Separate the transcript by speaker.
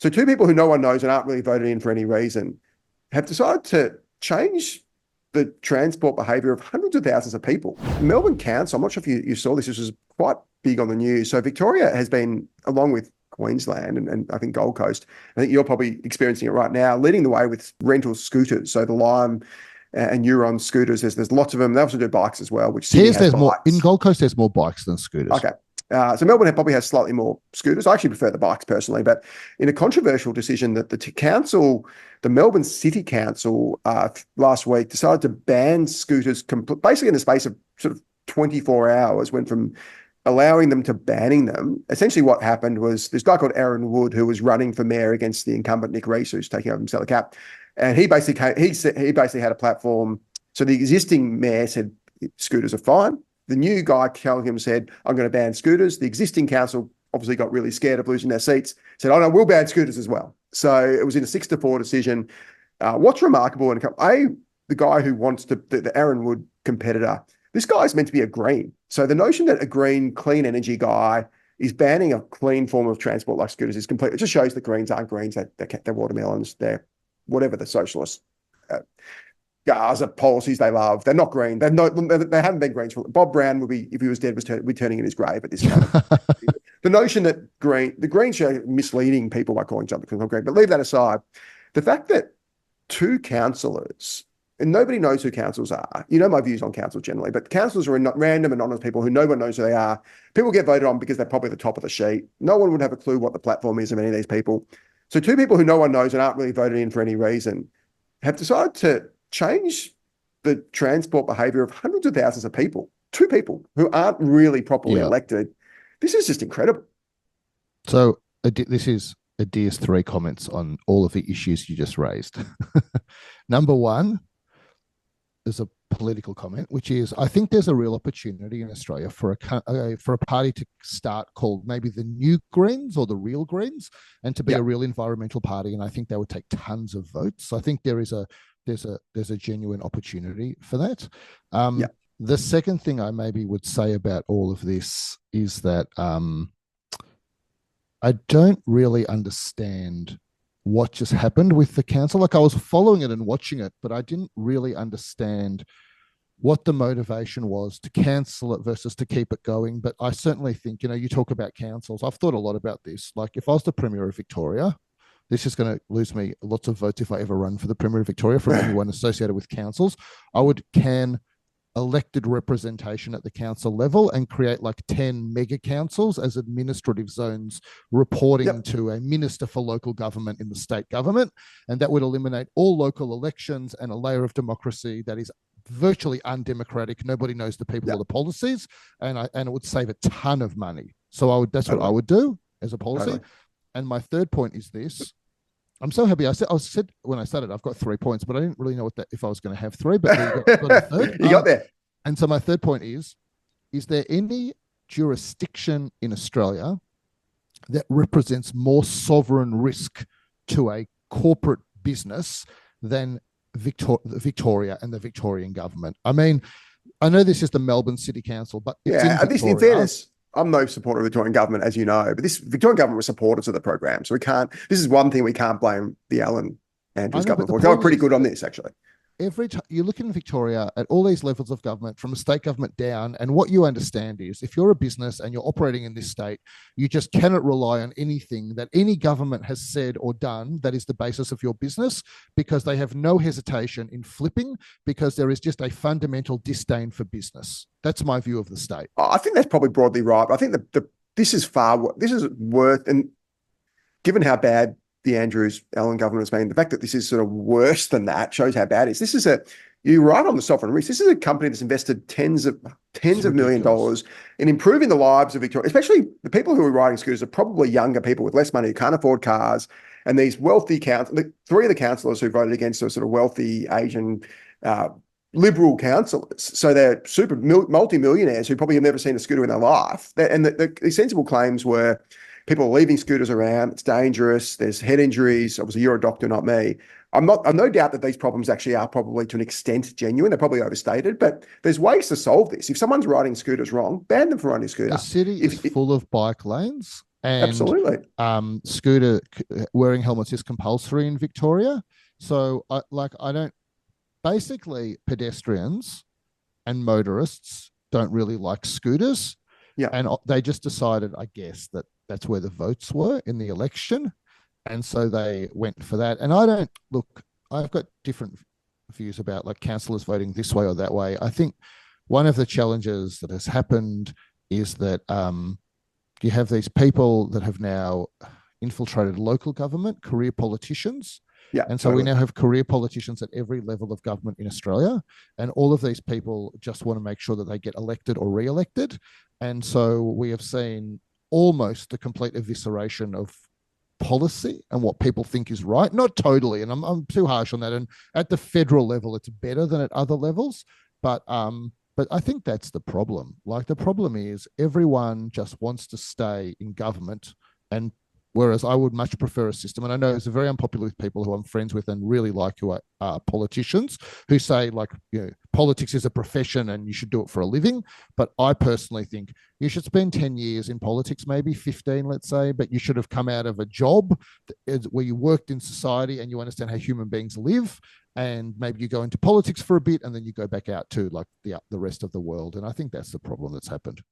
Speaker 1: So two people who no one knows and aren't really voted in for any reason have decided to change the transport behaviour of hundreds of thousands of people. Melbourne Council, I'm not sure if you saw this was quite big on the news. So Victoria has been, along with Queensland and I think Gold Coast, I think you're probably experiencing it right now, leading the way with rental scooters. So the Lime and Euron scooters, there's lots of them. They also do bikes as well, which Sydney has
Speaker 2: there's
Speaker 1: bikes.
Speaker 2: more in Gold Coast. There's more bikes than scooters.
Speaker 1: Okay. So Melbourne probably has slightly more scooters. I actually prefer the bikes personally, but in a controversial decision that the Melbourne City Council last week decided to ban scooters basically in the space of sort of 24 hours, went from allowing them to banning them. Essentially what happened was this guy called Aaron Wood, who was running for mayor against the incumbent Nick Rees, who's taking over from Stella Cap. And he basically had a platform. So the existing mayor said scooters are fine. The new guy telling him said, I'm going to ban scooters. The existing council obviously got really scared of losing their seats, said, oh no, we'll ban scooters as well. So it was in a 6-4 decision. What's remarkable, the guy who wants the Aaron Wood competitor, this guy's meant to be a green. So the notion that a green, clean energy guy is banning a clean form of transport like scooters is complete. It just shows that Greens aren't Greens. They're watermelons. They're whatever the socialists Gaza policies they love. They're not green. They haven't been Greens. Bob Brown would be, if he was dead, would be turning in his grave at this point. The notion that the Greens are misleading people by calling something green. But leave that aside. The fact that two councillors, and nobody knows who councils are. You know my views on councils generally, but councillors are not random anonymous people who no one knows who they are. People get voted on because they're probably the top of the sheet. No one would have a clue what the platform is of any of these people. So two people who no one knows and aren't really voted in for any reason have decided to change the transport behaviour of hundreds of thousands of people. Two people who aren't really properly elected. This is just incredible.
Speaker 2: So this is Adir's 3 comments on all of the issues you just raised. Number one is a political comment, which is I think there's a real opportunity in Australia for a party to start called maybe the New Greens or the Real Greens, and to be a real environmental party. And I think that would take tons of votes. So I think there's a genuine opportunity for that. The second thing I maybe would say about all of this is that I don't really understand what just happened with the council. Like, I was following it and watching it, but I didn't really understand what the motivation was to cancel it versus to keep it going. But I certainly think, you talk about councils. I've thought a lot about this. Like, if I was the Premier of Victoria, this is going to lose me lots of votes if I ever run for the Premier of Victoria from anyone associated with councils. I would can elected representation at the council level and create like 10 mega councils as administrative zones reporting to a minister for local government in the state government. And that would eliminate all local elections and a layer of democracy that is virtually undemocratic. Nobody knows the people or the policies, and it would save a ton of money. So that's what I would do as a policy. And my third point is this. I'm so happy. I said when I started, I've got 3 points, but I didn't really know if I was going to have 3, but you got a third.
Speaker 1: You got there.
Speaker 2: And so my third point is there any jurisdiction in Australia that represents more sovereign risk to a corporate business than Victoria and the Victorian government? I mean, I know this is the Melbourne City Council, but it's
Speaker 1: in fairness, I'm no supporter of the Victorian government, as you know, but this Victorian government was supporters of the program. So this is one thing we can't blame the Alan Andrews government for. They were pretty good on this, actually.
Speaker 2: Every time you look in Victoria at all these levels of government, from a state government down, and what you understand is if you're a business and you're operating in this state, you just cannot rely on anything that any government has said or done that is the basis of your business, because they have no hesitation in flipping, because there is just a fundamental disdain for business. That's my view of the state.
Speaker 1: I think that's probably broadly right. But I think this is worth, and given how bad the Andrews Allen government has been, the fact that this is sort of worse than that shows how bad it is. You're right on the sovereign risk. This is a company that's invested tens of $1 million in improving the lives of Victoria, especially the people who are riding scooters are probably younger people with less money who can't afford cars. And these wealthy the 3 of the councillors who voted against are sort of wealthy Asian liberal councillors. So they're super multi-millionaires who probably have never seen a scooter in their life. And the sensible claims were, people are leaving scooters around. It's dangerous. There's head injuries. Obviously, you're a doctor, not me. I'm no doubt that these problems actually are probably to an extent genuine. They're probably overstated, but there's ways to solve this. If someone's riding scooters wrong, ban them from riding a scooter.
Speaker 2: The city is full of bike lanes, and
Speaker 1: Absolutely.
Speaker 2: scooter wearing helmets is compulsory in Victoria. So I don't, basically pedestrians and motorists don't really like scooters,
Speaker 1: Yeah.
Speaker 2: and they just decided, I guess, that that's where the votes were in the election, and so they went for that. And I don't look. I've got different views about like councillors voting this way or that way. I think one of the challenges that has happened is that you have these people that have now infiltrated local government, career politicians.
Speaker 1: Yeah,
Speaker 2: And so we
Speaker 1: totally.
Speaker 2: now have career politicians at every level of government in Australia. And all of these people just want to make sure that they get elected or re elected. And so we have seen almost the complete evisceration of policy and what people think is right. Not totally, and I'm too harsh on that. And at the federal level, it's better than at other levels. But I think that's the problem. Like the problem is everyone just wants to stay in government, and whereas I would much prefer a system, and I know it's very unpopular with people who I'm friends with and really like who are politicians who say like, politics is a profession and you should do it for a living. But I personally think you should spend 10 years in politics, maybe 15, let's say, but you should have come out of a job where you worked in society and you understand how human beings live, and maybe you go into politics for a bit and then you go back out to like the rest of the world. And I think that's the problem that's happened.